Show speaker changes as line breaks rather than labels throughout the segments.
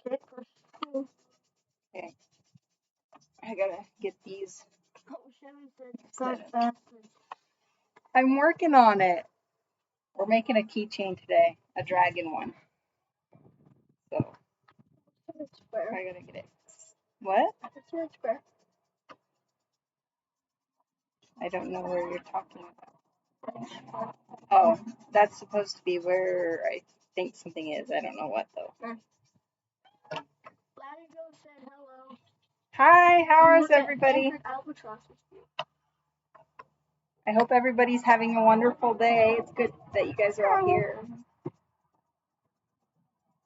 Okay. I gotta get these. I'm working on it. We're making a keychain today, a dragon one. So I gotta get it. What? I don't know where you're talking about. Oh, that's supposed to be where I think something is. I don't know what though. Hi, how is everybody? I hope everybody's having a wonderful day. It's good that you guys are all here.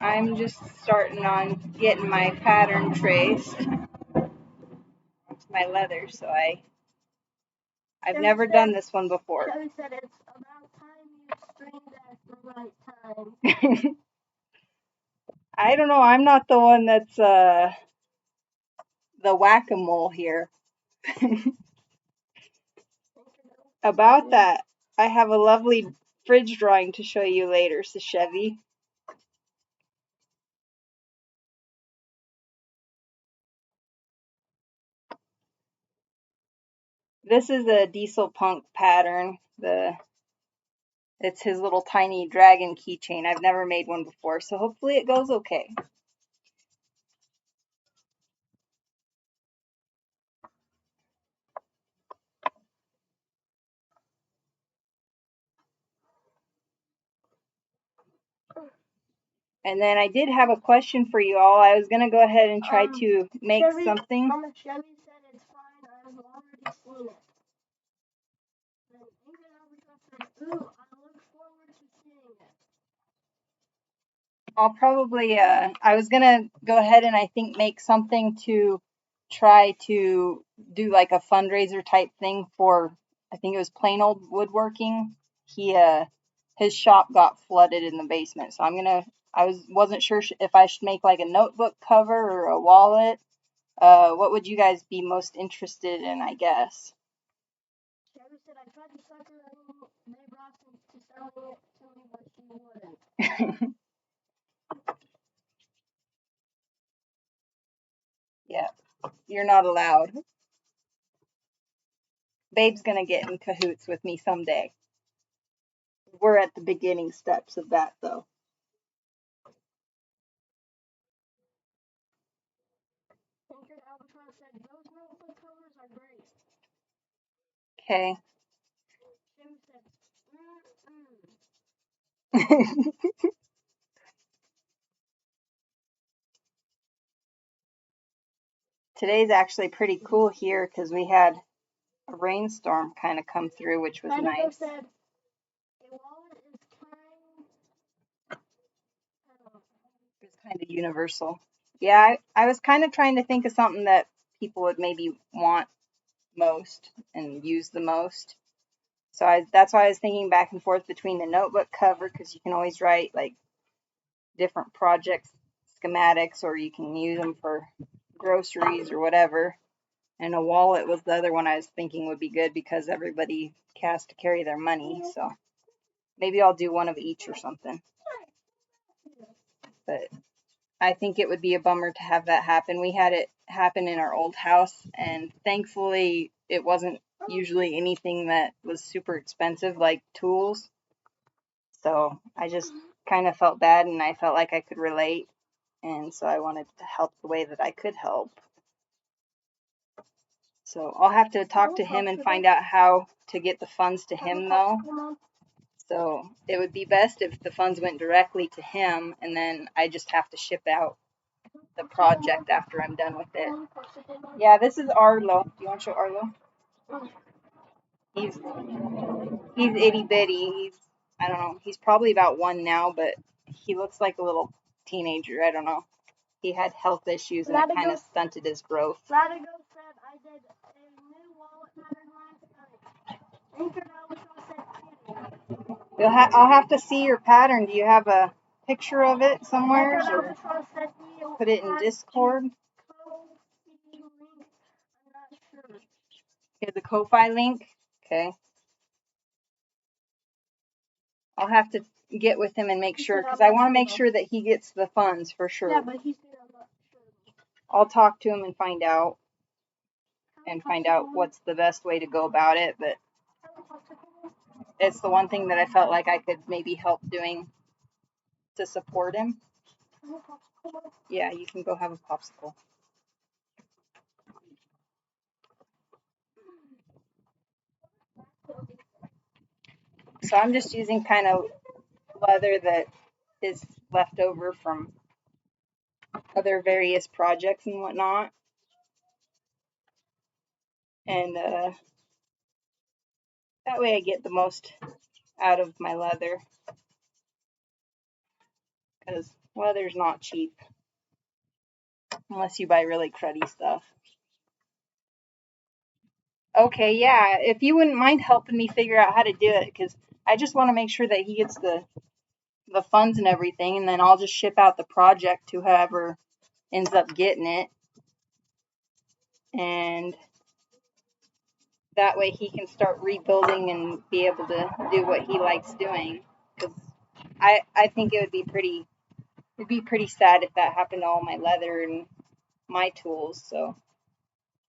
I'm just starting on getting my pattern traced. It's my leather, so I've never done this one before.
Shelly said it's about time you streamed at the right time.
I don't know. I'm not the one that's the whack-a-mole here. About that, I have a lovely fridge drawing to show you later, so Chevy. This is a Diesel Punk pattern. It's his little tiny dragon keychain. I've never made one before, so hopefully it goes okay. And then I did have a question for you all. I was going to go ahead and try to make something.
Mama, Chevy said it's fine. I've already seen it. And Ingrid Albatross said, ooh, I look forward to seeing it.
I'll probably, I was going to go ahead and I think make something to try to do like a fundraiser type thing for, I think it was Plain Old Woodworking. His shop got flooded in the basement. So I wasn't sure if I should make like a notebook cover or a wallet. What would you guys be most interested in, I guess?
Chevy said, I tried to suck her and they brought to selling it to me, but she wouldn't.
Yeah, you're not allowed. Babe's gonna get in cahoots with me someday. We're at the beginning steps of that, though.
Ingrid Albatross said, those notebook covers are great.
Okay.
Chevy said,
Today's actually pretty cool here because we had a rainstorm kind of come through, which was nice.
Said, a wallet is
It's kind of universal. Yeah, I was kind of trying to think of something that people would maybe want most and use the most. So that's why I was thinking back and forth between the notebook cover, because you can always write like different projects, schematics, or you can use them for groceries or whatever. And a wallet was the other one I was thinking would be good because everybody has to carry their money. So maybe I'll do one of each or something. But I think it would be a bummer to have that happen. We had it happen in our old house, and thankfully it wasn't usually anything that was super expensive like tools. So I just kind of felt bad, and I felt like I could relate, and so I wanted to help the way that I could help. So I'll have to talk to him and find out how to get the funds to him, though. So it would be best if the funds went directly to him, and then I just have to ship out the project after I'm done with it. Yeah, this is Arlo. Do you want to show Arlo? He's itty bitty. I don't know. He's probably about 1 now, but he looks like a little teenager. I don't know. He had health issues and it kind of stunted his growth.
Latigo said I did a new wallet pattern last night. Ingrid Albatross said
I'll have to see your pattern. Do you have a picture of it somewhere? Or put it in Discord? Here's the Ko-Fi link. Okay. I'll have to get with him and make sure, because I want to make sure that he gets the funds for sure.
Yeah, but he's been on
I'll talk to him and find out what's the best way to go about it. But it's the one thing that I felt like I could maybe help doing to support him. Yeah, you can go have a popsicle. So I'm just using kind of leather that is left over from other various projects and whatnot. And that way I get the most out of my leather. Because leather's not cheap. Unless you buy really cruddy stuff. Okay, yeah, if you wouldn't mind helping me figure out how to do it, because I just want to make sure that he gets the funds and everything, and then I'll just ship out the project to whoever ends up getting it. And that way he can start rebuilding and be able to do what he likes doing. Because I think it'd be pretty sad if that happened to all my leather and my tools. So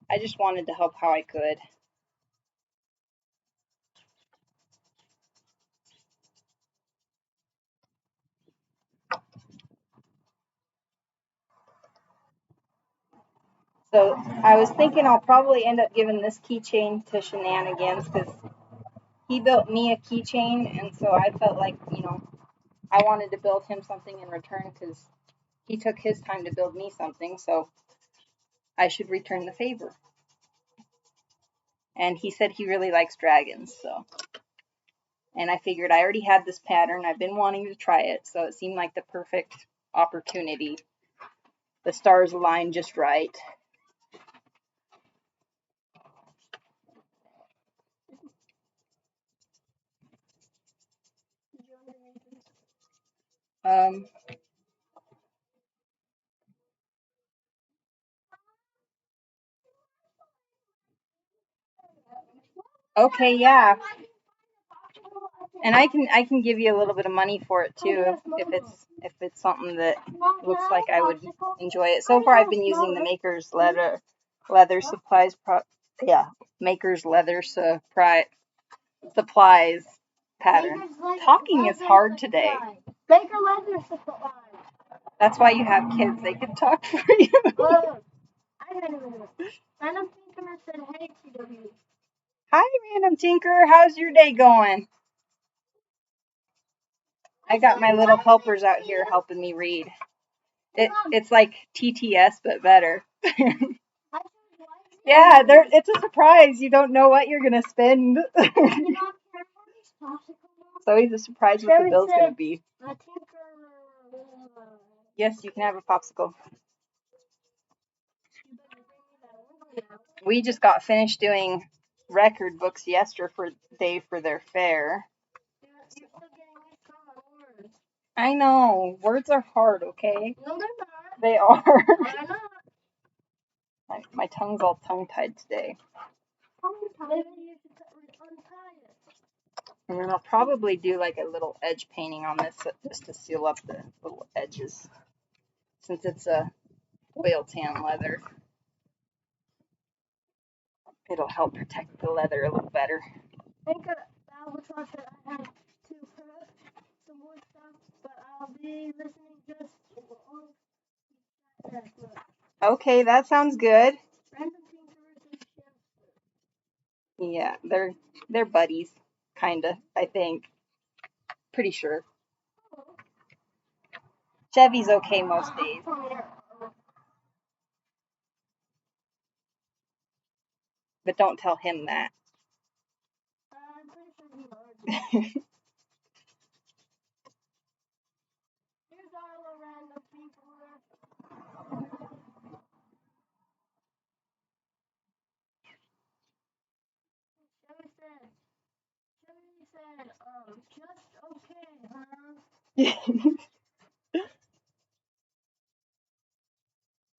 I just wanted to help how I could. So I was thinking I'll probably end up giving this keychain to Shenanigans because he built me a keychain, and so I felt like, I wanted to build him something in return because he took his time to build me something, so I should return the favor. And he said he really likes dragons, so. And I figured I already had this pattern. I've been wanting to try it, so it seemed like the perfect opportunity. The stars aligned just right. Okay, yeah. And I can give you a little bit of money for it too if it's something that looks like I would enjoy it. So far I've been using the Maker's leather supplies Maker's leather supplies pattern. Talking is hard today.
Baker leather supplies.
That's why you have kids. They can talk for you.
Look, I didn't even know. Random Tinker said, hey, TW.
Hi, Random Tinker. How's your day going? I got my little helpers out here helping me read. It's like TTS, but better. Yeah, it's a surprise. You don't know what you're going to spend. It's always a surprise what the bill's going to be. Yes, you can have a popsicle. We just got finished doing record books yesterday for their fair. I know. Words are hard, okay?
No, they're not.
They are.
Why not?
My tongue's all tongue-tied today.
Maybe you should untie it.
And then I'll probably do like a little edge painting on this just to seal up the little edges. Since it's a oil tan leather, it'll help protect the leather a little better.
I think Albatross said I have to prep some more stuff, but I'll be listening just on.
Okay, that sounds good.
Random Tinker versus
Yeah, they're buddies, kinda, I think. Pretty sure. Chevy's okay most days. But don't tell him that.
I'm pretty sure he knows. Here's our Random Tinker. Chevy said, just okay, huh?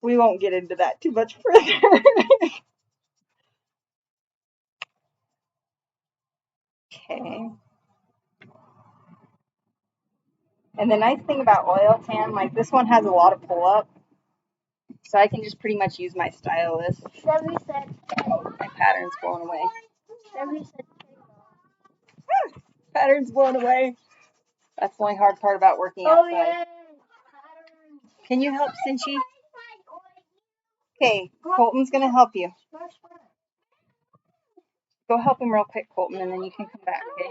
We won't get into that too much further. Okay. And the nice thing about oil tan, like this one has a lot of pull up. So I can just pretty much use my stylus.
Chevy said,
Oh, my pattern's blown away.
Chevy said,
Pattern's blown away. That's the only hard part about working
oh
outside.
yeah.
Can you help Cinchie? Okay, Colton's gonna help you. Go help him real quick, Colton, and then you can come back, okay?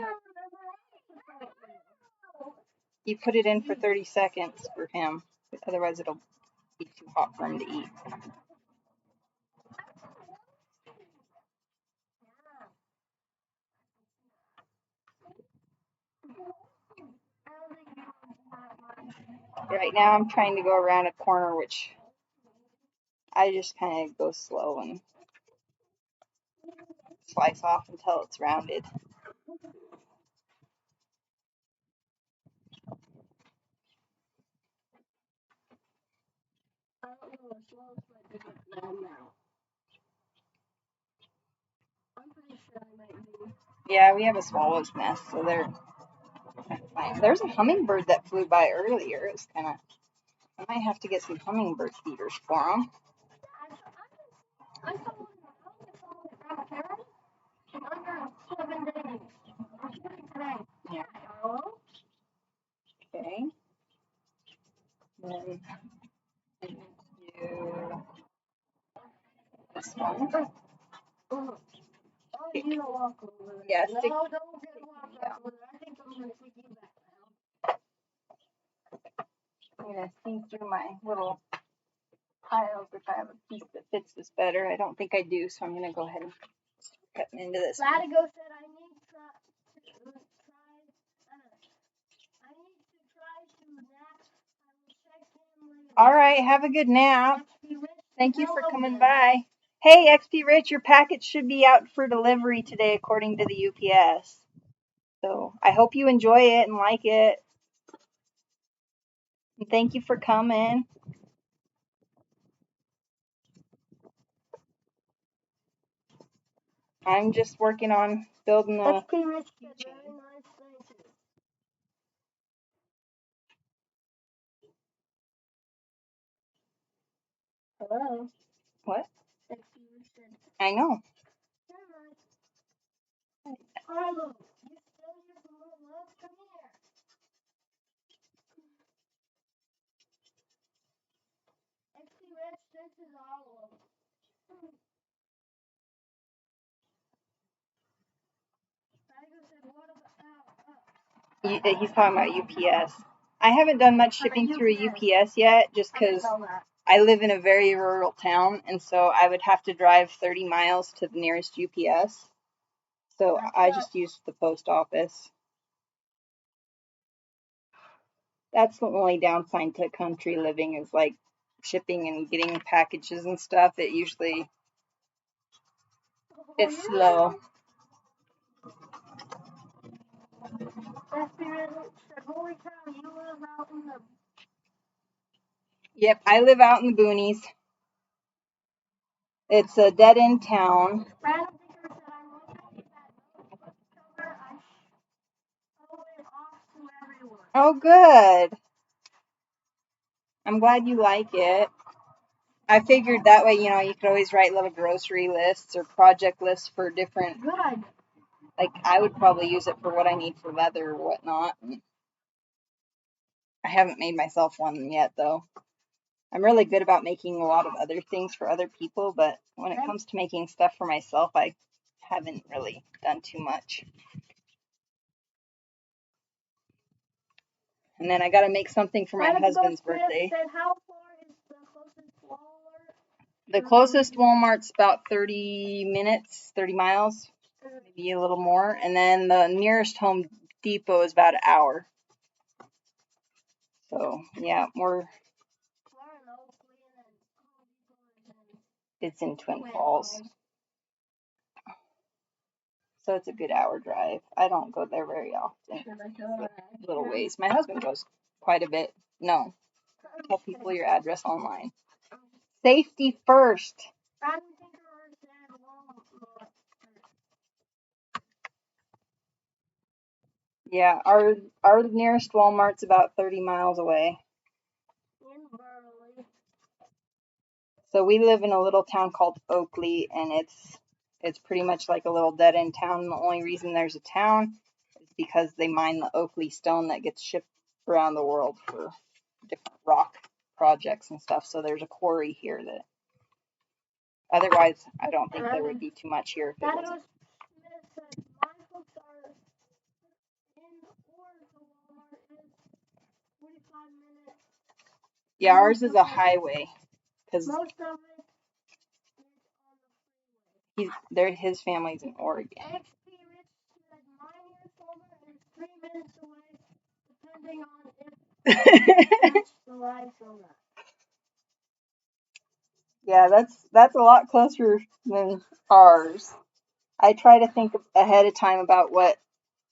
You put it in for 30 seconds for him. Otherwise it'll be too hot for him to eat. Right now I'm trying to go around a corner, which I just kind of go slow and slice off until it's rounded. Yeah, we have a swallow's nest, so they're fine. There's a hummingbird that flew by earlier. It's kind of, I might have to get some hummingbird feeders for them. Yeah. Okay. Then do this one. Yeah, stick. Yeah. I'm gonna see through my little piles if I have a piece that fits this better. I don't think I do, so I'm gonna go ahead and cut into this.
Latigo said I need to try to nap. I will check in later.
All right, have a good nap. Thank you for coming by. Hey, XP Rich, your package should be out for delivery today according to the UPS. So I hope you enjoy it and like it. And thank you for coming. I'm just working on building a
XP Rich said
keychain.
very nice, thank you. Hello.
What?
XP Rich said
I know.
very nice. Carlo, you still here for more love? Come here. XP Rich, this is Arlo. Latigo said what about
He's talking about UPS. I haven't done much shipping through a UPS yet just because I live in a very rural town, and so I would have to drive 30 miles to the nearest UPS. So I just used the post office. That's the only downside to country living is like shipping and getting packages and stuff. It's slow.
XP Rich said, holy cow, you live out in the...
Yep, I live out in the boonies. It's a dead-end town.
Random Thinker said, I'm looking at that cover. I show it off to everyone.
Oh, good. I'm glad you like it. I figured that way, you could always write little grocery lists or project lists for different,
Good idea.
like I would probably use it for what I need for leather or whatnot. I haven't made myself one yet, though. I'm really good about making a lot of other things for other people, but when it comes to making stuff for myself, I haven't really done too much. And then I got to make something for my husband's birthday.
Said, how far is the closest Walmart?
The closest Walmart's about 30 minutes, 30 miles, maybe a little more. And then the nearest Home Depot is about an hour. So, yeah, it's in Twin Falls. So it's a good hour drive. I don't go there very often. Little ways. My husband goes quite a bit. No. Tell people your address online. Safety first. Yeah, our nearest Walmart's about 30 miles away. So we live in a little town called Oakley, and it's pretty much like a little dead end town. The only reason there's a town is because they mine the Oakley stone that gets shipped around the world for different rock projects and stuff. So there's a quarry here that otherwise I don't think there would be too much here if it wasn't.
Smith said my folks are in Oregon. Walmart is 45 minutes.
Yeah, ours is a highway because
Most of it
his family's in Oregon.
XP Rich said mine near Fulmer is 3 minutes away, depending on if the lights on that.
Yeah, that's a lot closer than ours. I try to think ahead of time about what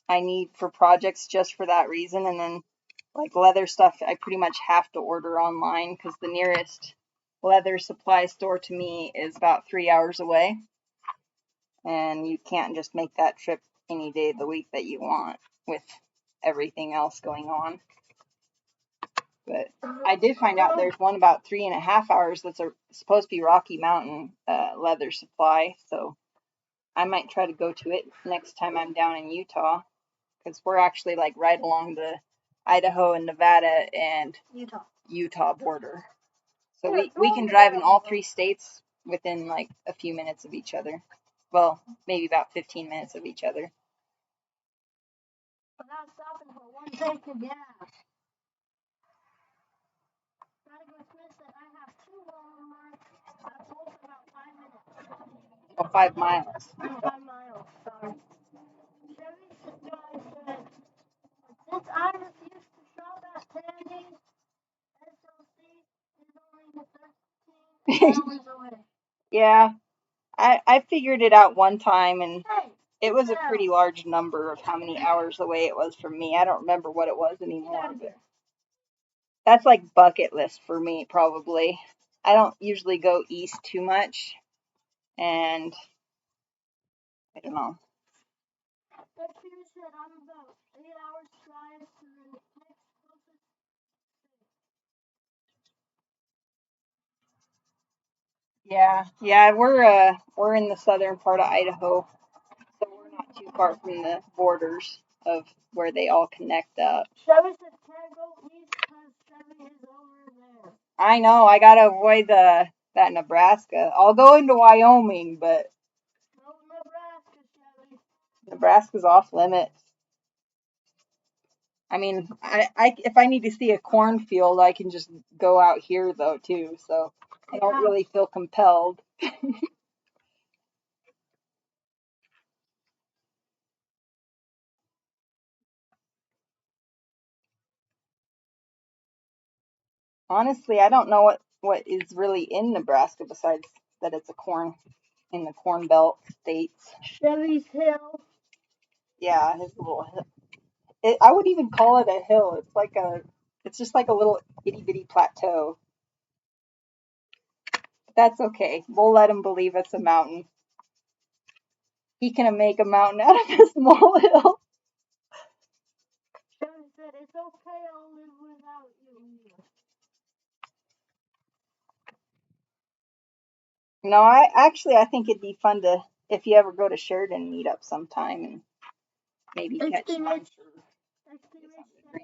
I need for projects just for that reason, and then like leather stuff, I pretty much have to order online because the nearest leather supply store to me is about 3 hours away, and you can't just make that trip any day of the week that you want with everything else going on. But I did find out there's one about 3.5 hours that's supposed to be Rocky Mountain leather supply, so I might try to go to it next time I'm down in Utah, because we're actually like right along the Idaho and Nevada and Utah border. So we can drive in all 3 states within like a few minutes of each other. Well, maybe about 15 minutes of each other.
Without stopping for one tank of gas. Smith said I have 2 Walmarts at both about 5 minutes.
Oh, 5 miles.
5 miles, sorry. Chevy guy said, since I refuse to shop at Sandy's, SLC is only 13 miles away.
Yeah, I figured it out one time, and it was a pretty large number of how many hours away it was from me. I don't remember what it was anymore, but that's like bucket list for me, probably. I don't usually go east too much, and I don't know.
But Peter said I'm about 8 hours drive to the next closest
state. Yeah, we're in the southern part of Idaho, so we're not too far from the borders of where they all connect up.
Chevy said can't go east because Chevy is over there.
I know, I gotta avoid that Nebraska. I'll go into Wyoming, but
no Nebraska, Chevy.
Nebraska's off limits. I mean, I if I need to see a cornfield, I can just go out here though too. So I don't really feel compelled. Honestly, I don't know what is really in Nebraska besides that it's in the Corn Belt states.
Chevy's Hill.
Yeah, his little hill. I would even call it a hill. It's just like a little itty bitty plateau. That's okay. We'll let him believe it's a mountain. He can make a mountain out of a small hill.
Chevy said it's okay, I'll live without you.
No, I think it'd be fun to, if you ever go to Sheridan, meet up sometime and maybe catch lunch.
I want to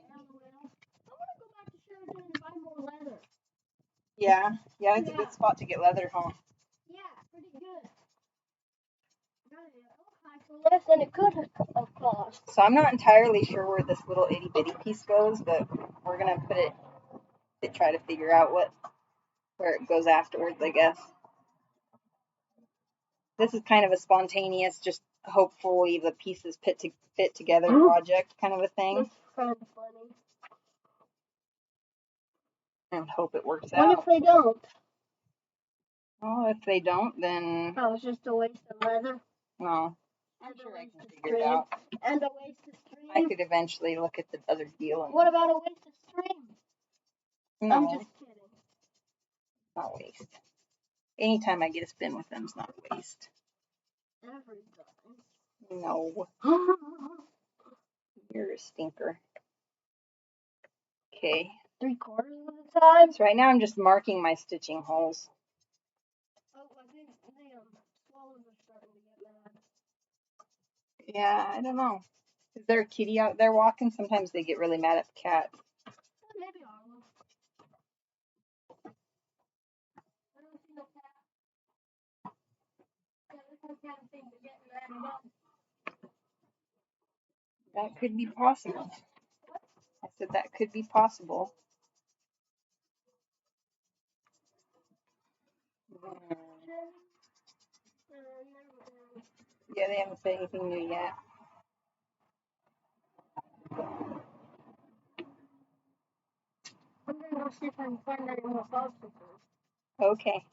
go back to Sheridan and buy more leather.
Yeah, it's a good spot to get leather, huh?
Yeah, pretty good. Less than it could have cost.
So I'm not entirely sure where this little itty bitty piece goes, but we're gonna put it to try to figure out where it goes afterwards, I guess. This is kind of a spontaneous, just hopefully the pieces fit together project kind of a thing.
That's kind of funny.
And hope it works
out. What if they don't?
Well, if they don't, then
oh, it's just a waste of leather.
No, I'm sure I can figure it out.
And a waste of stream.
I could eventually look at the other deal.
What about a waste of stream?
No,
I'm just kidding.
Not waste. Anytime I get a spin with them is not waste.
Every time.
No. You're a stinker. Okay.
3/4 of the time.
So right now I'm just marking my stitching holes. Yeah, I don't know. Is there a kitty out there walking? Sometimes they get really mad at the cat.
Maybe Arlo. I don't see no cat. Yeah, this one kind of thing to get mad about.
That could be possible. I said that could be possible. Yeah, they haven't said anything new yet.
I'm gonna go see if I can find any more popsicles.
Okay.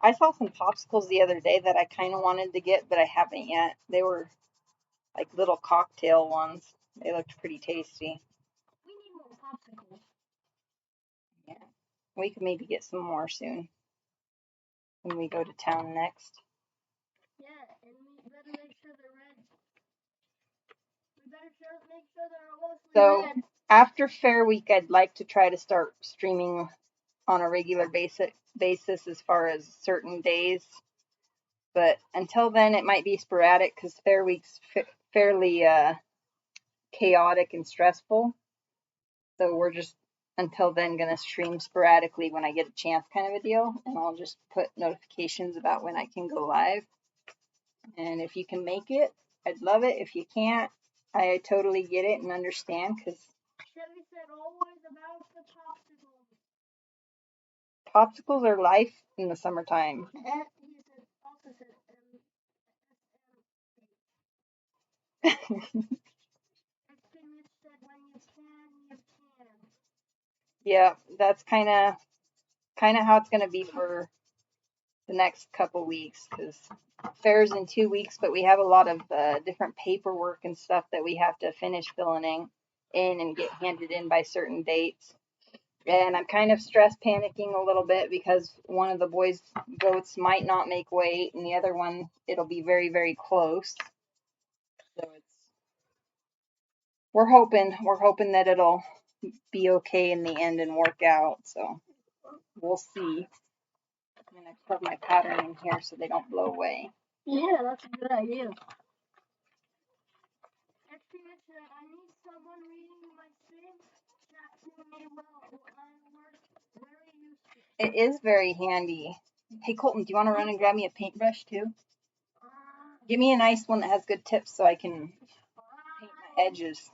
I saw some popsicles the other day that I kind of wanted to get, but I haven't yet. They were like little cocktail ones. They looked pretty tasty.
We need more popsicles.
Yeah. We could maybe get some more soon when we go to town next.
Yeah, and we better make sure they're red. We better make sure they're mostly
So
red.
after Fair Week, I'd like to try to start streaming on a regular basis as far as certain days. But until then, it might be sporadic because Fair Week's fairly chaotic and stressful. So we're just until then gonna stream sporadically when I get a chance, kind of a deal, and I'll just put notifications about when I can go live. And if you can make it, I'd love it. If you can't, I totally get it and understand because
Chevy said always about the popsicles.
popsicles are life in the summertime.
And he said also said Experience said when you can, you can.
Yeah, that's kind of how it's gonna be for the next couple weeks because fair's in 2 weeks, but we have a lot of different paperwork and stuff that we have to finish filling in and get handed in by certain dates. And I'm kind of stress panicking a little bit because one of the boys' goats might not make weight, and the other one it'll be very, very close. So we're hoping that it'll be okay in the end and work out. So we'll see. I'm gonna put my pattern in here so they don't blow away.
Yeah, that's a good idea. Experience said I need someone reading my stream that can me well. I work very useful.
It is very handy. Hey Colton, do you want to run and grab me a paintbrush too? Give me a nice one that has good tips so I can paint my edges.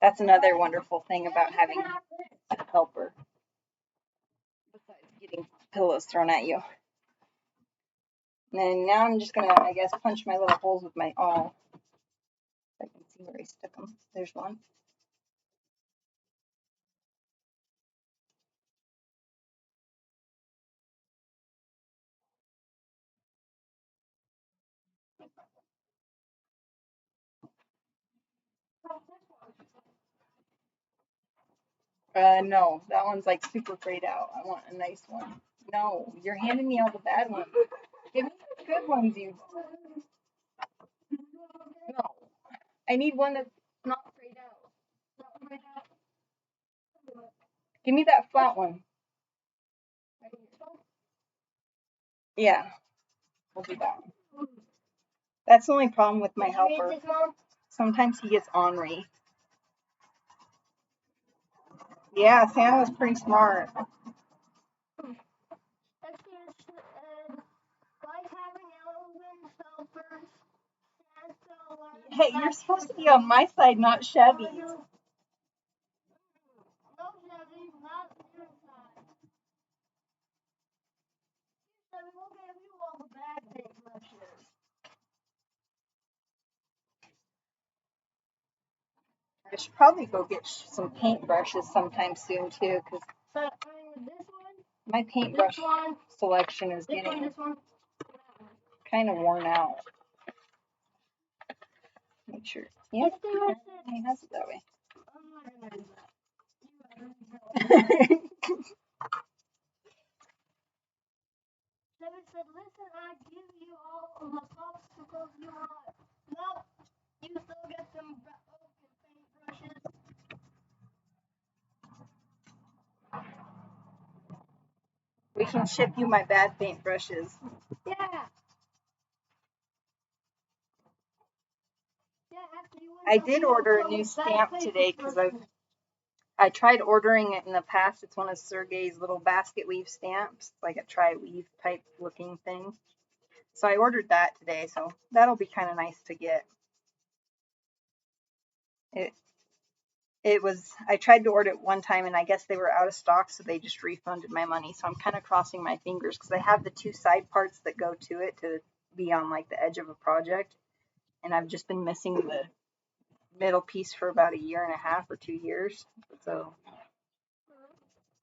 That's another wonderful thing about having a helper. Besides getting pillows thrown at you. And then now I'm just gonna, I guess, punch my little holes with my awl. I can see where I stuck them. There's one. No, that one's like super frayed out. I want a nice one. No, you're handing me all the bad ones. Give me the good ones, you. No, I need one that's not frayed out. Give me that flat one. Yeah, we'll do that one. That's the only problem with my helper. Sometimes he gets ornery. Yeah, Santa was pretty smart. Hey, you're supposed to be on my side, not Chevy's.
No, Chevy, not your side. Chevy, we'll give you all the bad paintbrushes.
I should probably go get some paintbrushes sometime soon too, because
this one,
my paintbrush
this one,
selection is
this
getting
one.
kind of worn out. Make sure. Yeah, he has it that way.
I'm not gonna do that. Chevy said, listen, I give you all of the popsicles you want. Nope, you still get some paintbrushes.
We can ship you my bad paintbrushes.
Yeah.
I did order a new stamp today because I tried ordering it in the past. It's one of Sergey's little basket weave stamps, like a tri-weave type looking thing. So I ordered that today, so that'll be kind of nice to get. I tried to order it one time and I guess they were out of stock, so they just refunded my money. So I'm kind of crossing my fingers because I have the two side parts that go to it to be on like the edge of a project. And I've just been missing the middle piece for about 1.5 or 2 years. So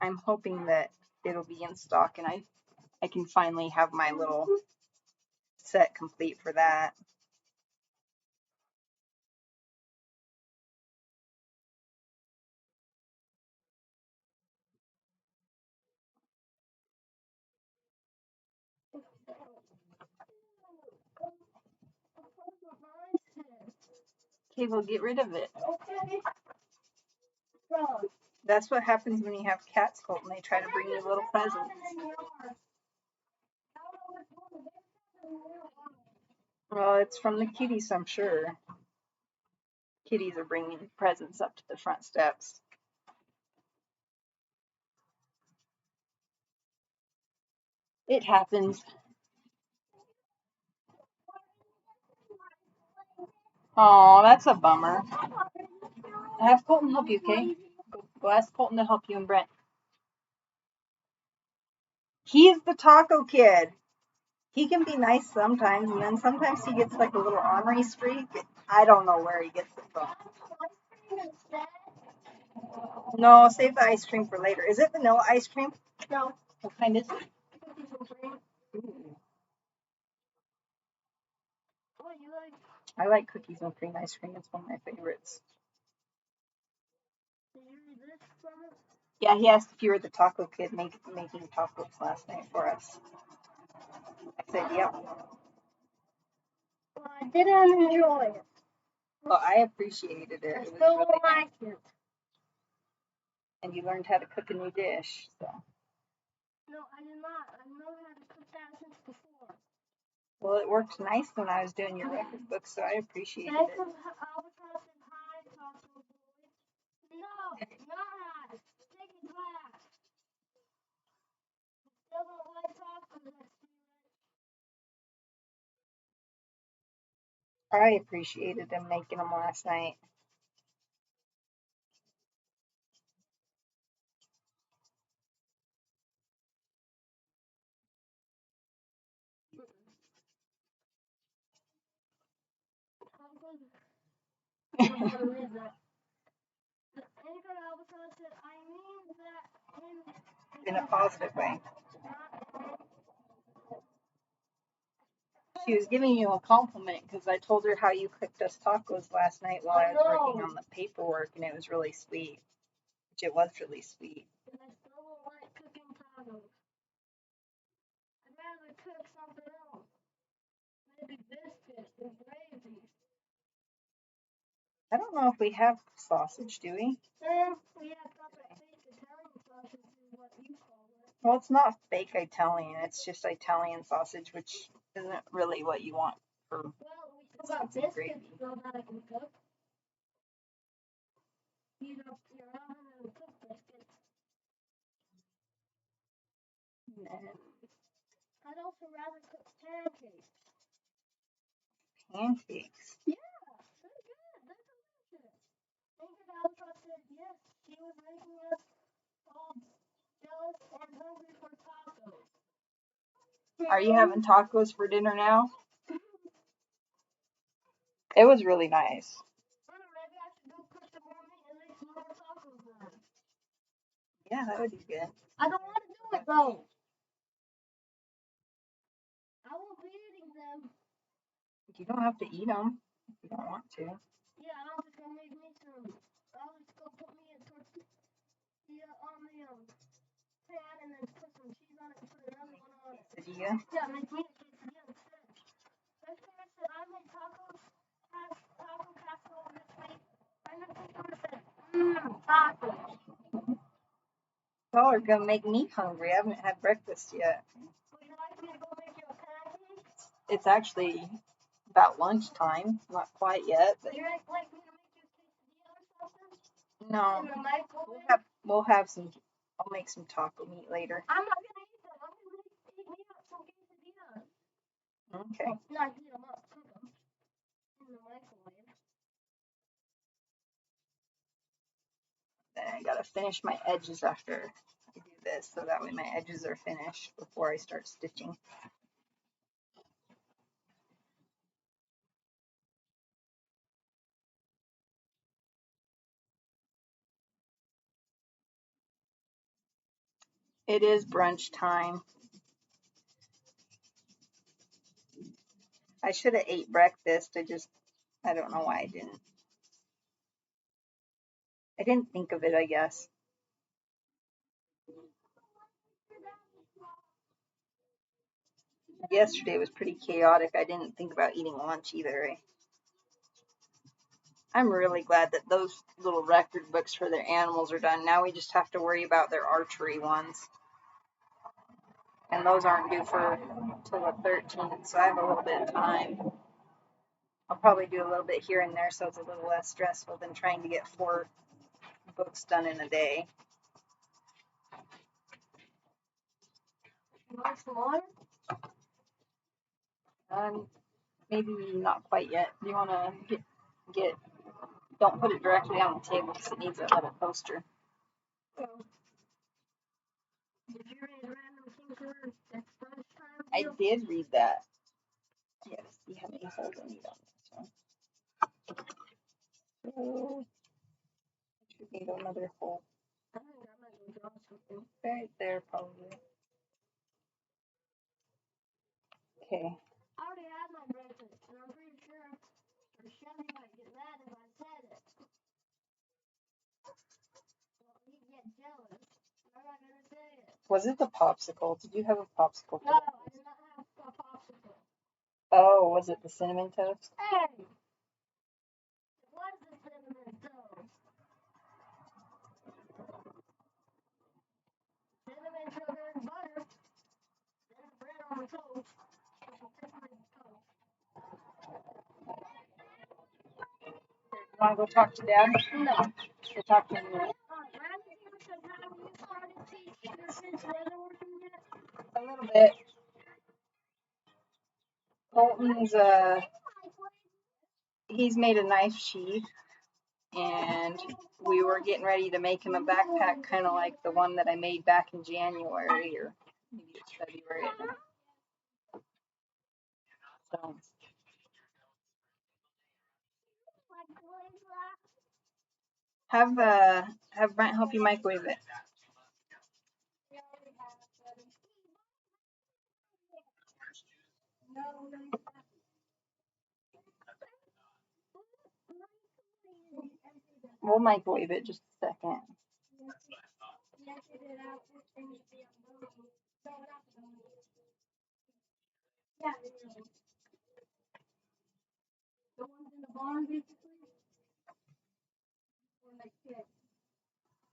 I'm hoping that it'll be in stock and I can finally have my little set complete for that. Okay, we'll get rid of it.
Okay.
That's what happens when you have cats, Colton. They try to bring you little presents. Well, it's from the kitties, I'm sure. Kitties are bringing presents up to the front steps. It happens. Oh, that's a bummer. Have Colton help you, okay? Go ask Colton to help you and Brent. He's the taco kid. He can be nice sometimes, and then sometimes he gets like a little ornery streak. I don't know where he gets it from. No, save the ice cream for later. Is it vanilla ice cream?
No.
What kind is it?
What do you like?
I like cookies and cream ice cream. It's one of my favorites.
Did you read this from it?
Yeah, he asked if you were the taco kid making tacos last night for us. I said, yep.
Well, I didn't enjoy it.
Well, I appreciated it.
I
It was
still
really
don't
nice.
like it.
And you learned how to cook a new dish. So.
No, I did not. I know how to cook that since before.
Well, it worked nice when I was doing your record book, so I appreciated it.
Albatross and high taco boy. No, not. Take it back. Still don't like tacos.
I appreciated them making them last night. In a positive way. She was giving you a compliment because I told her how you cooked us tacos last night while I was working on the paperwork, and it was really sweet. Which it was really sweet.
And I still don't like cooking tacos. I'd rather cook something else. Maybe biscuits or gravy.
I don't know if we have sausage, do we?
We have proper fake Italian sausage is what you call it.
Well, it's not fake Italian. It's just Italian sausage, which isn't really what you want for.
Well, we still got biscuits though that I can cook. Heat up your oven and cook biscuits. I'd also rather cook pancakes.
Pancakes?
Yeah, they're good. They're delicious. Ingrid Albatross said yes, she was making us all jealous and hungry for tacos.
Are you having tacos for dinner now? It was really nice.
Maybe I should go cook some more meat and make some more tacos then.
Yeah, that would be good.
I don't want to do it though. I won't be eating them.
You don't have to eat them if you don't want to.
Yeah, I'll just go make me some. I'll just go put me a tortilla on the pan and then put some cheese on it and put another one on it.
Quesadilla?
Yeah, make me a quesadilla instead. Next time I said I made taco casserole this week, I'm gonna think I said, tacos.
Y'all are gonna make me hungry. I haven't had breakfast yet.
Would you like me to go make you a pancake?
It's actually about lunchtime. Not quite yet, but
Would you like me to
No.
in the microwave?
We'll have some. I'll make some taco meat later.
I'm not gonna eat them. I'm gonna eat me up some quesadillas.
Okay.
Not heat them up, cook them in the microwave.
Then I gotta finish my edges after I do this, so that way my edges are finished before I start stitching. It is brunch time. I should have ate breakfast. I don't know why I didn't. I didn't think of it, I guess. Yesterday was pretty chaotic. I didn't think about eating lunch either. I'm really glad that those little record books for their animals are done. Now we just have to worry about their archery ones. And those aren't due for till the 13th, so I have a little bit of time. I'll probably do a little bit here and there so it's a little less stressful than trying to get 4 books done in a day.
You want some water?
Maybe not quite yet. You want to get, don't put it directly on the table because it needs a little coaster.
Did you read Random Thinker at lunchtime?
I did read that. Yes, see how many holes I need on this one. So, I should need another hole.
I think I might go draw something.
Right there, probably. Okay.
I already had my breakfast, and I'm pretty sure Chevy might get mad if I said it. Well, he'd get jealous. I'm not gonna say it.
Was it the popsicle? Did you have a popsicle?
No, I did not have a popsicle.
Oh, was it the cinnamon toast?
Hey! It was the cinnamon toast. Cinnamon, sugar, and butter. Then bread on the toast.
You want to go talk to Dad?
No.
Go talk to him. A little bit. Colton's he's made a knife sheath, and we were getting ready to make him a backpack, kind of like the one that I made back in January, or maybe it's February. So have Brent help you microwave it. We'll microwave it just a second.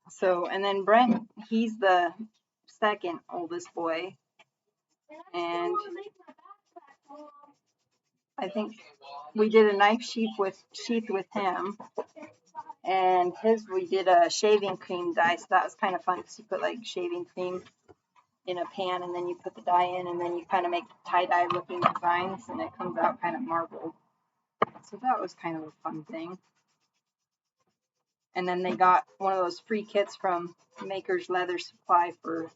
So, and then Brent, he's the second oldest boy, and I think we did a knife sheath with him, and we did a shaving cream dye, so that was kind of fun because you put like shaving cream in a pan, and then you put the dye in, and then you kind of make tie-dye looking designs, and it comes out kind of marbled. So that was kind of a fun thing. And then they got one of those free kits from Maker's Leather Supply for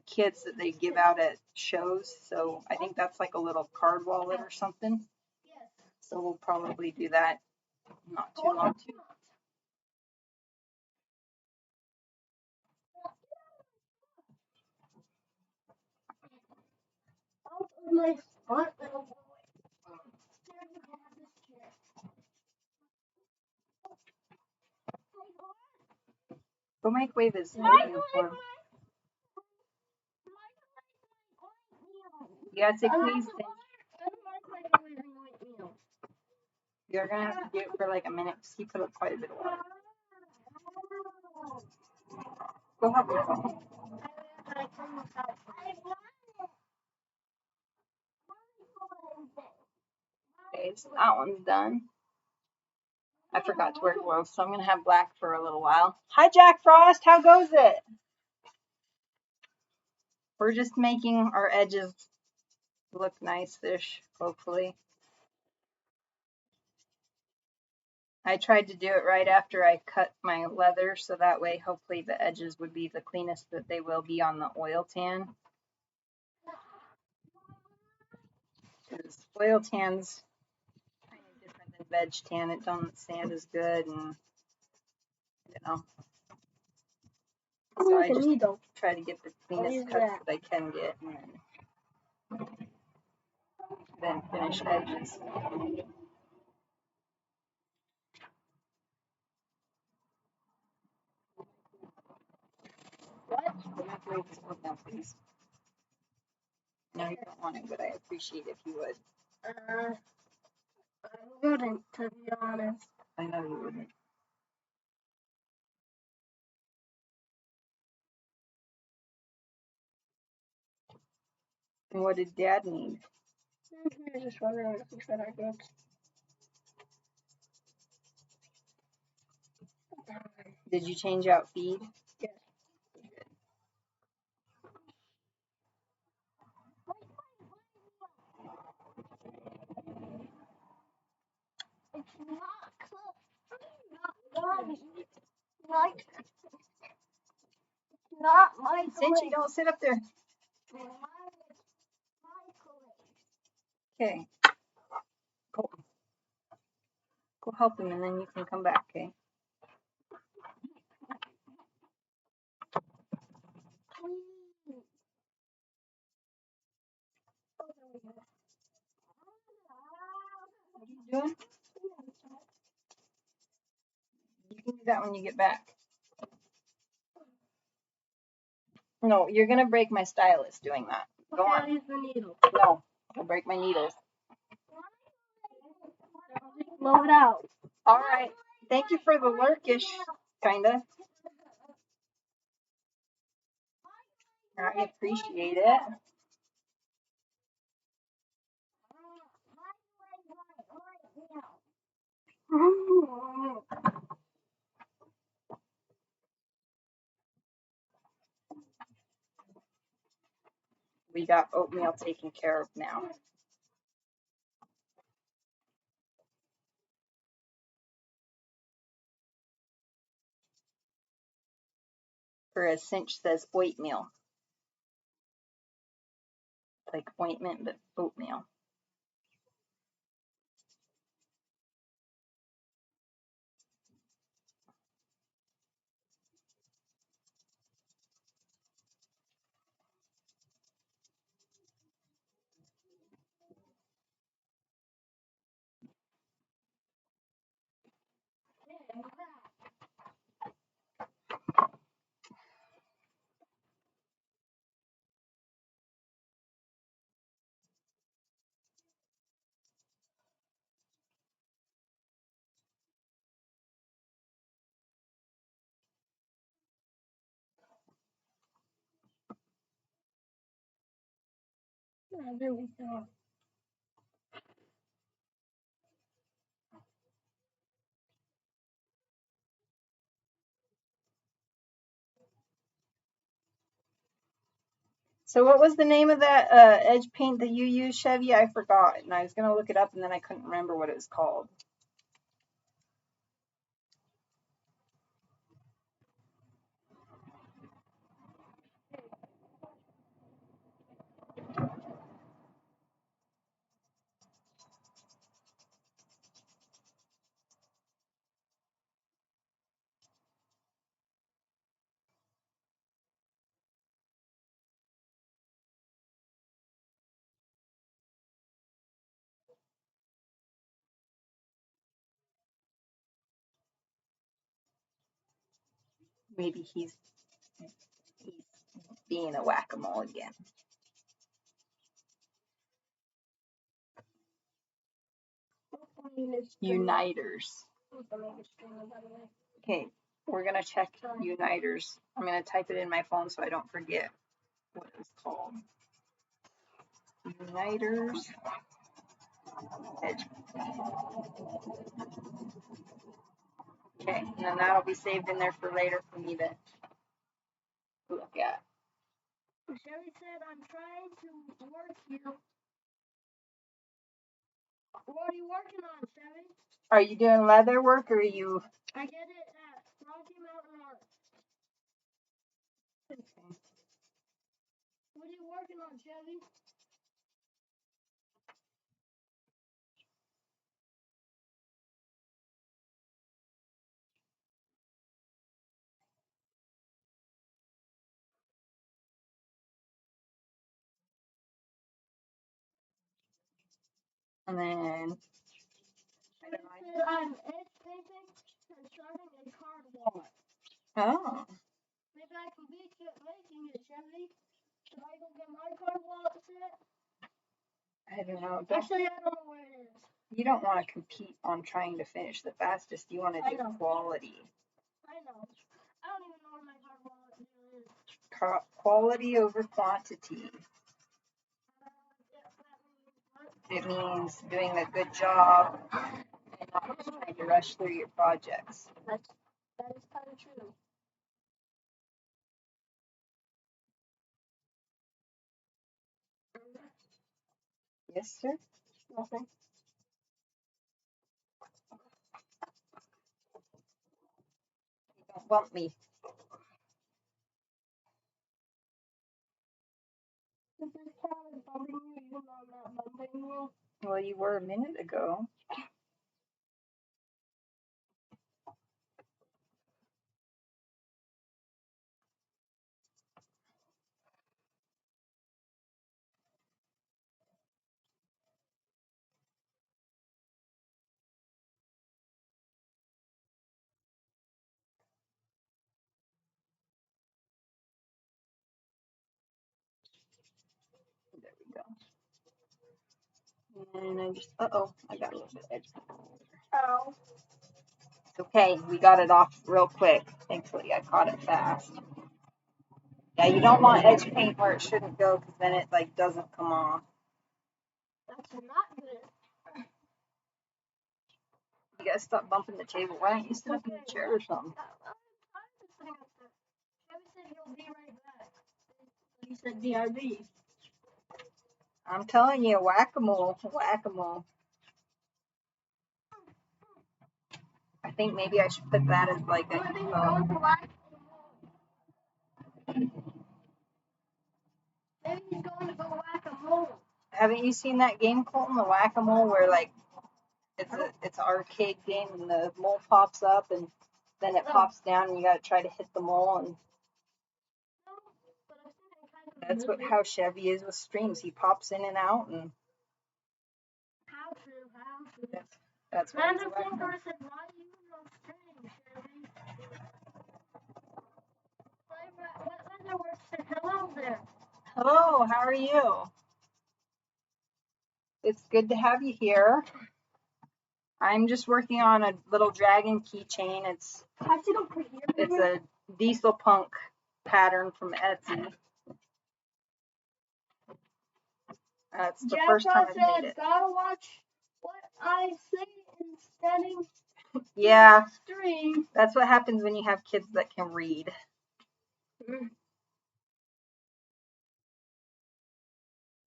kids that they give out at shows. So I think that's like a little card wallet or something. So we'll probably do that not too long too. Go microwave is uniform. You gotta say please. You're gonna have to do it for like a minute because he put up quite a bit of water. Go help yourself. Okay, so that one's done. I forgot to wear gloves, so I'm going to have black for a little while. Hi, Jack Frost. How goes it? We're just making our edges look nice-ish, hopefully. I tried to do it right after I cut my leather, so that way hopefully the edges would be the cleanest that they will be on the oil tan. Because oil tan's kind of different than veg tan. It doesn't sand as good, and you know. So I just try to get the cleanest cuts that I can get, and then finish edges.
What?
Microwave this book now, please. No, you don't want it, but I appreciate if you would.
I wouldn't, to be honest.
I know you wouldn't. And what did Dad need?
I was just wondering if we said our goods.
Did you change out feed?
Yes. It's not not my
Cindy, don't sit up there. Okay. Go help him, and then you can come back, okay? What are you doing? You can do that when you get back. No, you're gonna break my stylus doing that. Go on.
I'll use the needle.
No, I'll break my needles.
Blow it out.
All right. Thank you for the lurkish, kinda. I appreciate it. We got oatmeal taken care of now. Or as Cinch says, oatmeal. Like ointment, but oatmeal.
There we go.
So what was the name of that edge paint that you used, Chevy? I forgot, and I was gonna look it up, and then I couldn't remember what it was called. Maybe he's being a whack-a-mole again. Uniters. Okay, we're gonna check uniters. I'm gonna type it in my phone so I don't forget what it's called. Uniters. edge. Okay, and then that'll be saved in there for later for me to look at.
Shelly said, I'm trying to work you. What are you working on, Shelly?
Are you doing leather work or are you?
I get it at Rocky Mountain Art.
Okay.
What are you working on, Shelly?
And then
Shelly said, I'm edge painting and starting a card wallet.
oh,
Maybe I can beat you at making it, Shelly. Should I go get my card wallet set?
I don't know.
Actually, I don't know where it is.
You don't want to compete on trying to finish the fastest. You want to do quality.
I know. I don't even know where my card wallet is.
Quality over quantity. It means doing a good job and not just trying to rush through your projects.
That is kind of true.
Yes, sir.
Nothing.
You don't bump me.
This is kind of bumping you, even though I'm not bumping you.
Well, you were a minute ago. There we go. And I just, uh-oh, I got a little bit of edge.
Ow.
It's okay. We got it off real quick. Thankfully, I caught it fast. Yeah, you don't want edge paint where it shouldn't go because then it like doesn't come off.
That's not good.
You gotta stop bumping the table. Why don't you sit up in the chair or something?
I'm just sitting up there. Kevin said he'll be right back. He said BRB.
I'm telling you, whack-a-mole, whack-a-mole. I think maybe I should put that as like a.
Maybe he's going to go whack-a-mole.
Haven't you seen that game, Colton, the whack-a-mole, where like it's an arcade game and the mole pops up and then it pops down and you gotta try to hit the mole and that's how Chevy is with streams. He pops in and out and
How to.
That's what
Random Thinker said, why you no stream, Chevy? What Leatherworks said, hello there.
Hello, how are you? It's good to have you here. I'm just working on a little dragon keychain. It's a diesel punk pattern from Etsy. It's the first time I've made it.
Gotta watch what I say instead of
yeah,
stream.
That's what happens when you have kids that can read.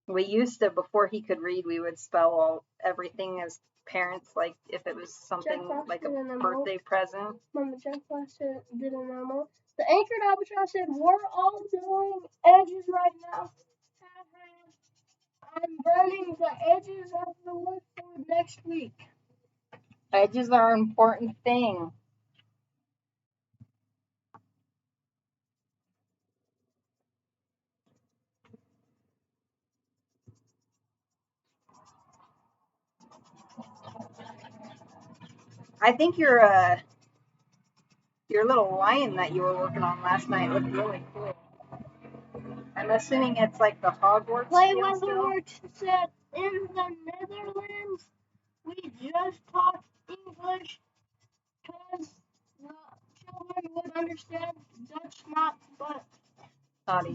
We used to, before he could read, we would spell everything as parents, like if it was something like a birthday present.
Mama Jack Flash did an ammo. The anchored albatross said, we're all doing edges right now. I'm burning the edges of the wood for next week.
Edges are an important thing. I think your little lion that you were working on last night looked really cool. I'm assuming it's like the Hogwarts.
Play Weatherworks said in the Netherlands, we just talked English because the children would understand Dutch, but not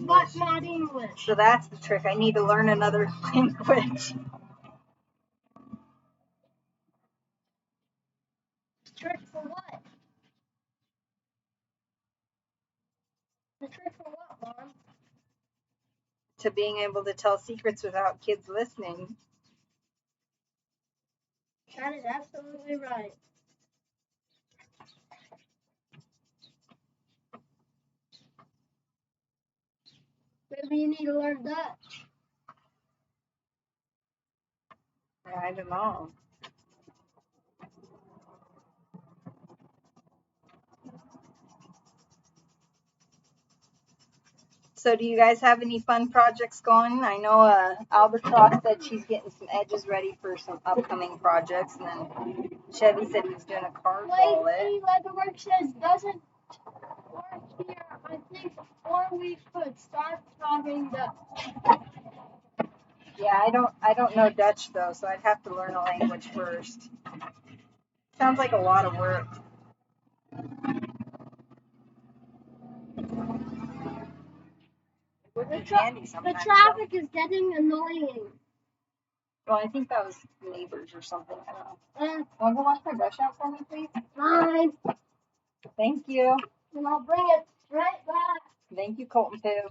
English.
So that's the trick. I need to learn another language. to being able to tell secrets without kids listening.
That is absolutely right. Maybe you need to learn Dutch.
I don't know. So do you guys have any fun projects going? I know Albatross said she's getting some edges ready for some upcoming projects, and then Chevy said he was doing a card wallet.
Lately, Leatherwork says doesn't work here. I think, or we could start talking Dutch.
Yeah, I don't know Dutch though, so I'd have to learn a language first. Sounds like a lot of work.
The traffic is getting annoying.
Well, I think that was neighbors or something. I don't know. Want to wash my brush out for me, please?
Fine.
Thank you.
And I'll bring it right back.
Thank you, Colton too.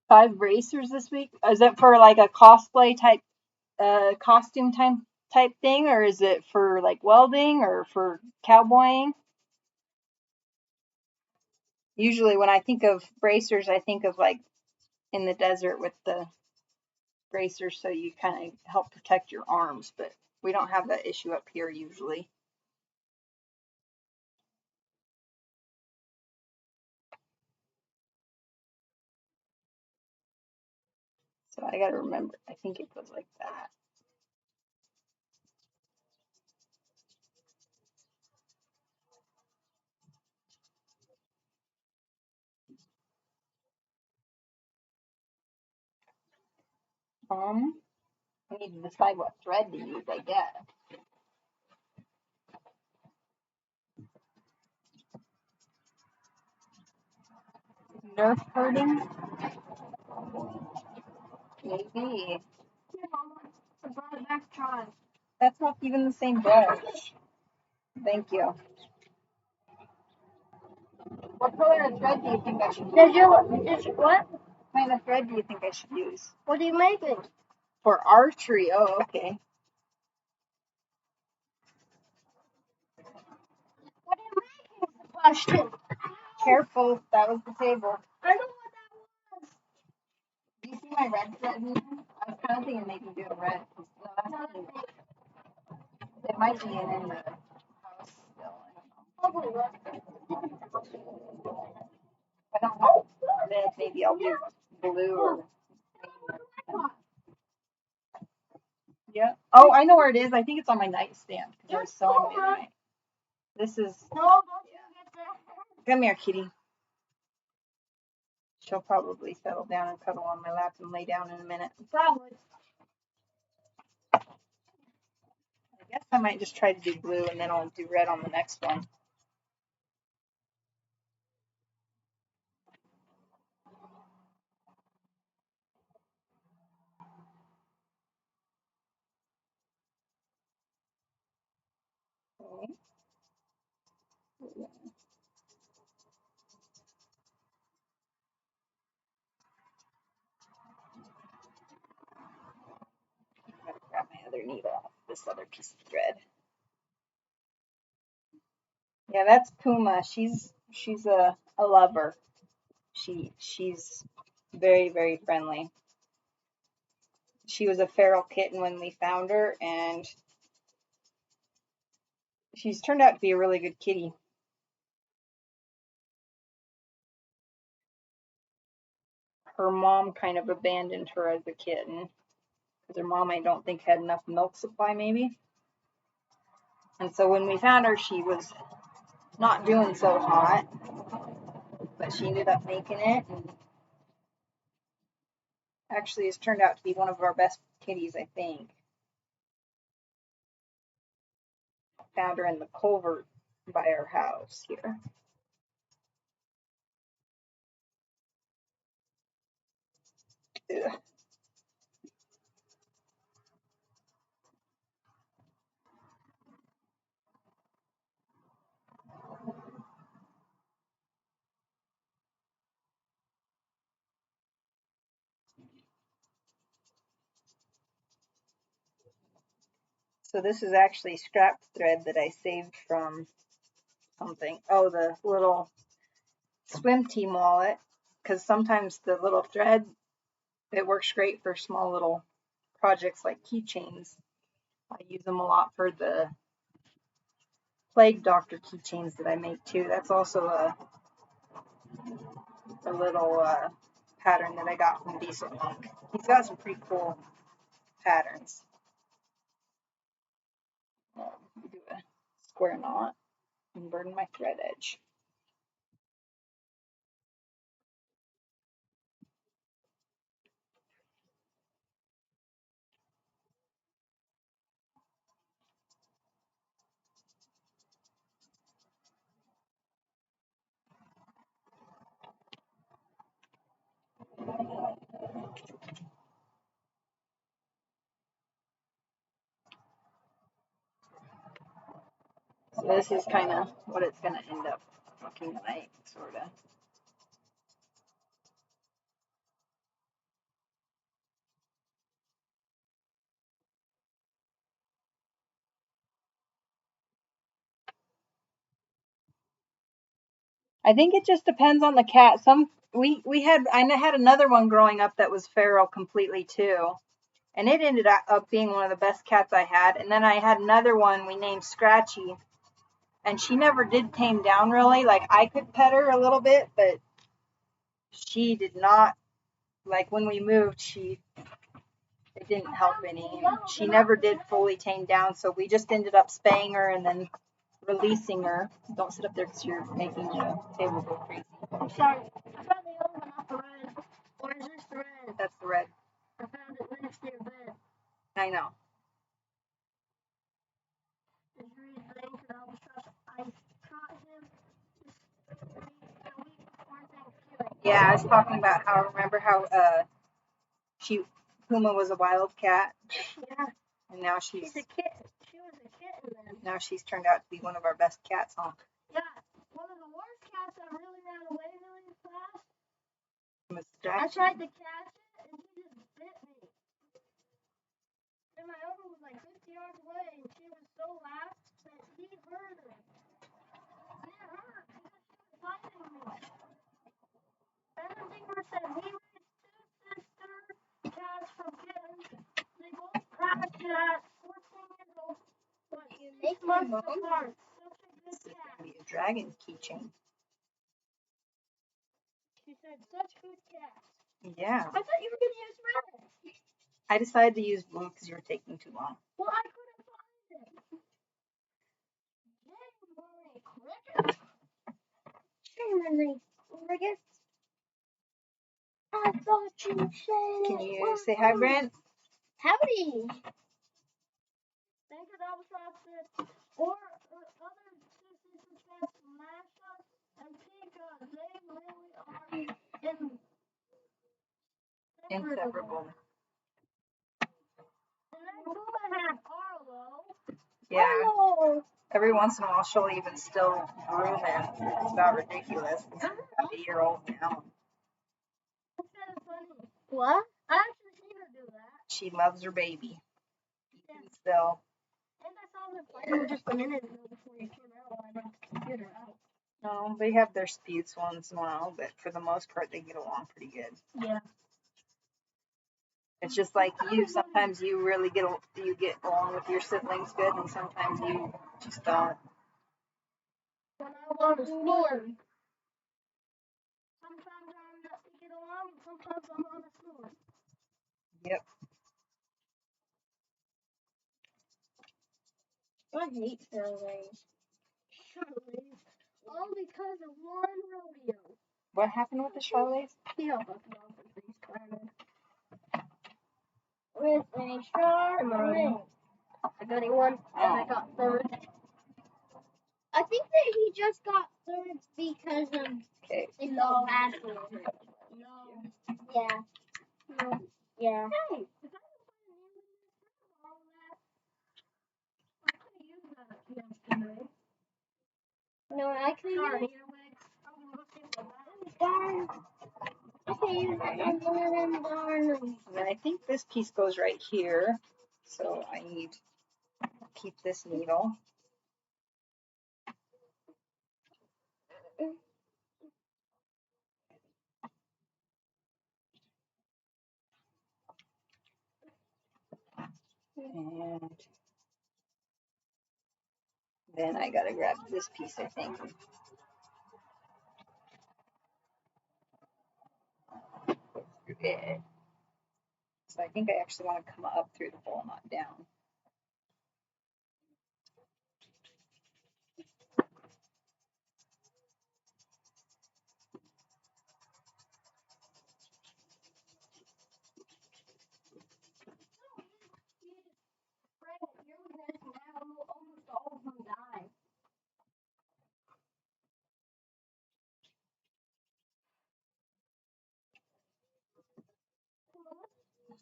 5 bracers this week. Is it for like a cosplay type, costume type thing, or is it for like welding or for cowboying? Usually, when I think of bracers, I think of like in the desert with the bracers, so you kind of help protect your arms. But we don't have that issue up here usually. So I gotta remember. I think it goes like that. I need to decide what thread to use, I guess. Nerf hurting? Maybe.
Here, Mama. I brought it back trying.
That's not even the same brush. Thank you. What color of thread do you think I should use?
Did you what?
What kind of thread do you think I should use?
What are you making?
For archery. Oh, okay.
What are you making is the question.
Careful. That was the table.
I know what that was.
Do you see my red thread in there? I was kind of thinking maybe do a red. No, that's not in there. It might be in the house still. I don't know.
Probably was.
I don't know. Then maybe I'll do blue or. Yeah. Oh, I know where it is. I think it's on my nightstand because I was sewing it tonight. This is.
No, don't you get that.
Come here, kitty. She'll probably settle down and cuddle on my lap and lay down in a minute.
Probably.
I guess I might just try to do blue and then I'll do red on the next one. Okay. I'm gonna grab my other needle off this other piece of thread. Yeah, that's Puma. She's a lover. She's very friendly. She was a feral kitten when we found her, and she's turned out to be a really good kitty. Her mom kind of abandoned her as a kitten because her mom, I don't think, had enough milk supply, maybe. And so when we found her, she was not doing so hot, but she ended up making it, and actually has turned out to be one of our best kitties, I think. Found her in the culvert by our house here. Ugh. So this is actually scrap thread that I saved from something. Oh, the little swim team wallet, because sometimes the little thread, it works great for small little projects like keychains. I use them a lot for the plague doctor keychains that I make too. That's also a little pattern that I got from Diesel Monk. He's got some pretty cool patterns. Do a square knot and burn my thread edge. So this is kind of what it's going to end up looking like, sort of. I think it just depends on the cat. I had another one growing up that was feral completely too, and it ended up being one of the best cats I had. And then I had another one we named Scratchy, and she never did tame down really. Like I could pet her a little bit, but she did not. Like when we moved, it didn't help any. She never did fully tame down, so we just ended up spaying her and then releasing her. Don't sit up there because you're making the table go crazy.
I'm sorry. I found the old one, not the red. Or is this the red?
That's the red.
I found it next to your bed.
I know.
Did you read the link to Albatross? I caught him a week before Thanksgiving.
Yeah, I was talking about remember how Puma was a wild cat?
Yeah.
And now she's
a kitten. She was a kitten then.
Now she's turned out to be one of our best cats, huh?
Yeah. One of the worst cats that really ran away really fast.
I
tried to catch it and he just bit me. And my owner was like 50 yards away and she was so loud that he heard her. And it hurt because she was biting me. And then Digger said he raised two sister cats from kittens. They both hatched at 14 years old. But you make months apart. Such a good cat.
It's going to be a dragon keychain.
She said such good cats.
Yeah.
I thought you were going to use red.
I decided to use blue because you were taking too long.
Well, I couldn't find it. January crickets. January crickets. I thought you said.
Can you say hi, Brent?
Howdy. Thank you, Albatross said. Or other sisters cats, Masha and Pika. They really are inseparable. And then Puma had Arlo.
Yeah.
Arlo.
Every once in a while, she'll even still groom him. It's about ridiculous. He's a year-old now.
That's kind of funny. What? I actually seen her do that.
She loves her baby. Even still.
And I saw them fighting just a minute ago before you came out while I brought the computer out.
No, they have their disputes once in a while, but for the most part, they get along pretty good.
Yeah.
It's just like you. Sometimes you really get along with your siblings good, and sometimes you just don't.
When I want to snore. Sometimes I'm not to get along, and sometimes I'm on a snore.
Yep.
I hate Charlie's. All because of one rodeo.
What happened with the Charlies?
Yeah, with a Charlie. I got a one, and I got third. I think that he just got third because it's all bad for him. No. Yeah. No. Yeah. Hey, if I all that, I could use that yesterday. No, I could use darn. I could use that in one of them darn.
And then I think this piece goes right here, so I need keep this needle. And then I gotta grab this piece, I think. Okay. So I think I actually want to come up through the hole, not down.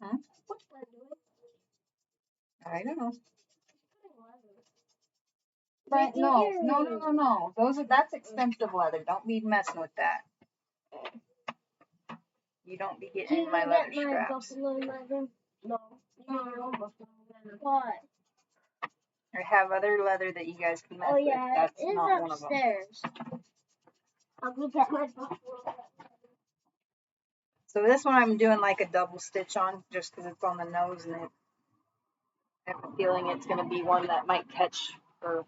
Huh?
What's that doing?
I don't know.
But
But no. That's expensive leather. Don't be messing with that. You don't be getting in my leather straps.
No. What?
I have other leather that you guys can mess with. That's
it's
not one of them.
upstairs. I'll go get my buffalo.
So this one I'm doing like a double stitch on just because it's on the nose and I have a feeling it's going to be one that might catch or,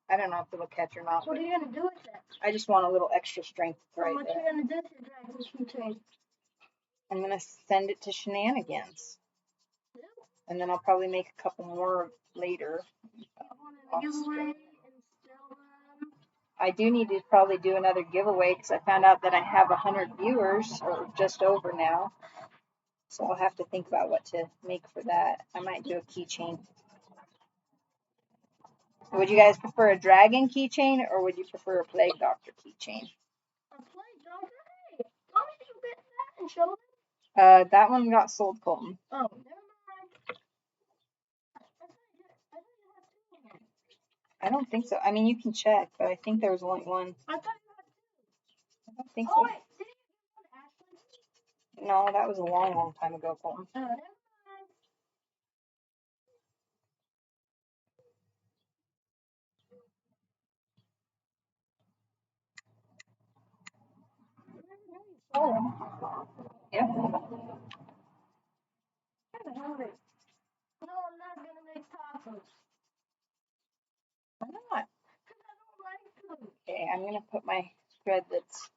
I don't know if it'll catch or not.
What are you going to do with it?
I just want a little extra strength right
What
there.
are you going to do with your dragon keychain?
I'm going to send it to Shenanigans. And then I'll probably make a couple more later. I do need to probably do another giveaway because I found out that I have 100 viewers or just over now. So I'll have to think about what to make for that. I might do a keychain. Would you guys prefer a dragon keychain or would you prefer a plague doctor keychain?
A plague doctor? Hey, why did you get that and show them?
That one got sold, Colton.
Oh, never mind.
I don't think so. I mean, you can check, but I think there was only one.
I thought you had two.
I don't think
Oh,
so.
wait, did you get one, Ashley?
No, that was a long, long time ago, Colton.
Oh, never mind.
Oh. Yep.
I'm hungry. No, I'm not going to make tacos.
Why not?
Because I don't like them.
Okay, I'm going to put my thread that's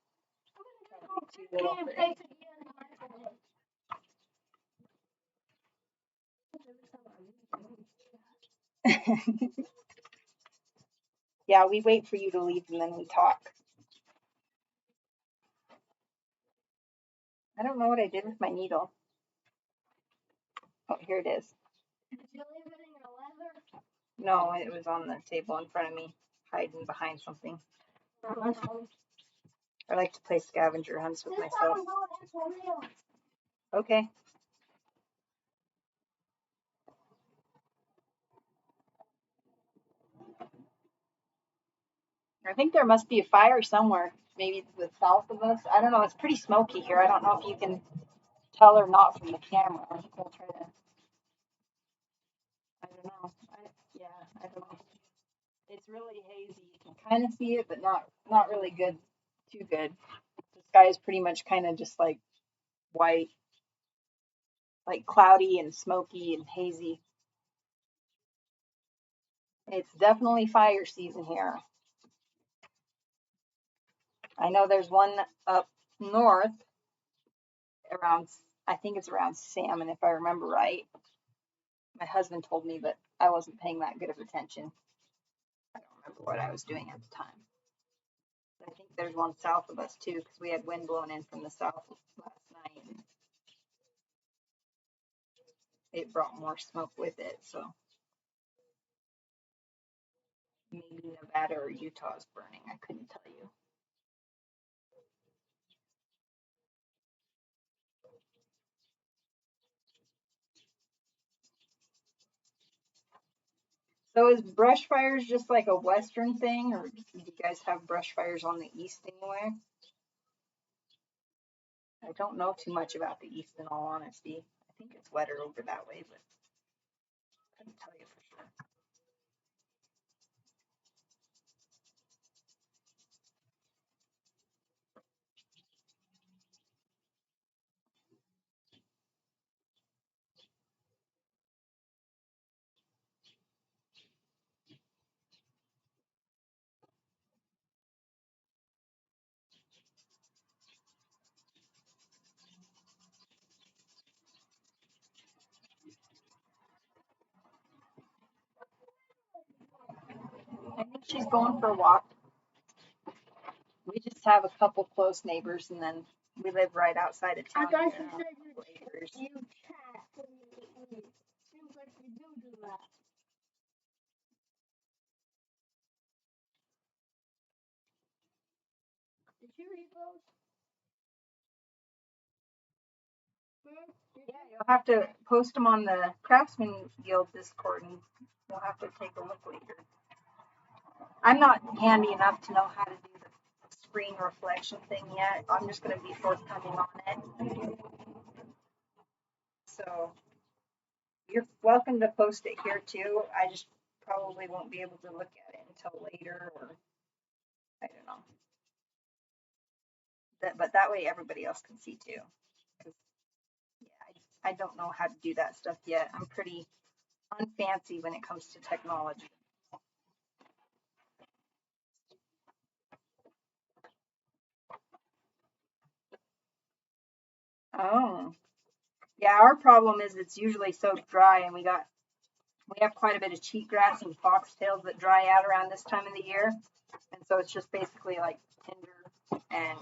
too little for it. Yeah, we wait for you to leave and then we talk. I don't know what I did with my needle. Oh, here it is.
Did you leave it in your leather?
No, it was on the table in front of me, hiding behind something. I like to play scavenger hunts with myself. Okay. I think there must be a fire somewhere, maybe to the south of us. I don't know. It's pretty smoky here. I don't know if you can tell or not from the camera. I'm just gonna try to. I don't know. I don't know. It's really hazy. You can kind of see it, but not really good. Too good. The sky is pretty much kind of just like white, like cloudy and smoky and hazy. It's definitely fire season here. I know there's one up north around, I think it's around Salmon, if I remember right. My husband told me, but I wasn't paying that good of attention. I don't remember what I was doing at the time. I think there's one south of us too, because we had wind blowing in from the south last night. And it brought more smoke with it, so maybe Nevada or Utah is burning. I couldn't tell you. So is brush fires just like a Western thing, or do you guys have brush fires on the East anywhere? I don't know too much about the East in all honesty. I think it's wetter over that way, but I couldn't tell you for sure. She's going for a walk. We just have a couple close neighbors, and then we live right outside of town.
I thought
here.
you said you chat immediately. Seems like you do that. Did you read those?
Yeah, you'll have to post them on the Craftsman Guild Discord, and we'll have to take a look later. I'm not handy enough to know how to do the screen reflection thing yet. I'm just going to be forthcoming on it. So you're welcome to post it here too. I just probably won't be able to look at it until later, or I don't know. But that way everybody else can see too. 'Cause, yeah, I don't know how to do that stuff yet. I'm pretty unfancy when it comes to technology. Oh, yeah. Our problem is it's usually so dry, and we have quite a bit of cheatgrass and foxtails that dry out around this time of the year, and so it's just basically like tinder, and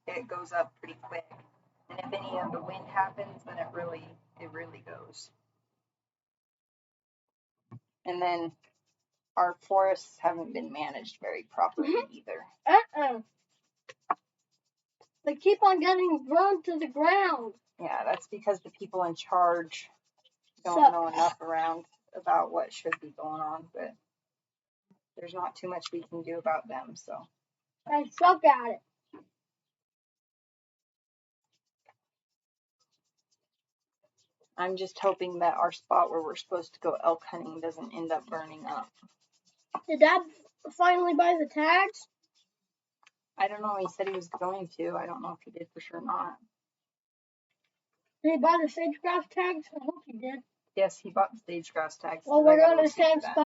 it goes up pretty quick. And if any of the wind happens, then it really goes. And then our forests haven't been managed very properly either.
They keep on getting burned to the ground.
Yeah, that's because the people in charge don't know enough about what should be going on, but there's not too much we can do about them, so.
I suck at it.
I'm just hoping that our spot where we're supposed to go elk hunting doesn't end up burning up.
Did Dad finally buy the tags?
I don't know. He said he was going to. I don't know if he did for sure or not.
Did he buy the sage-grouse tags? I hope he did.
Yes, he bought the sage-grouse tags.
Well, we're going to the same spot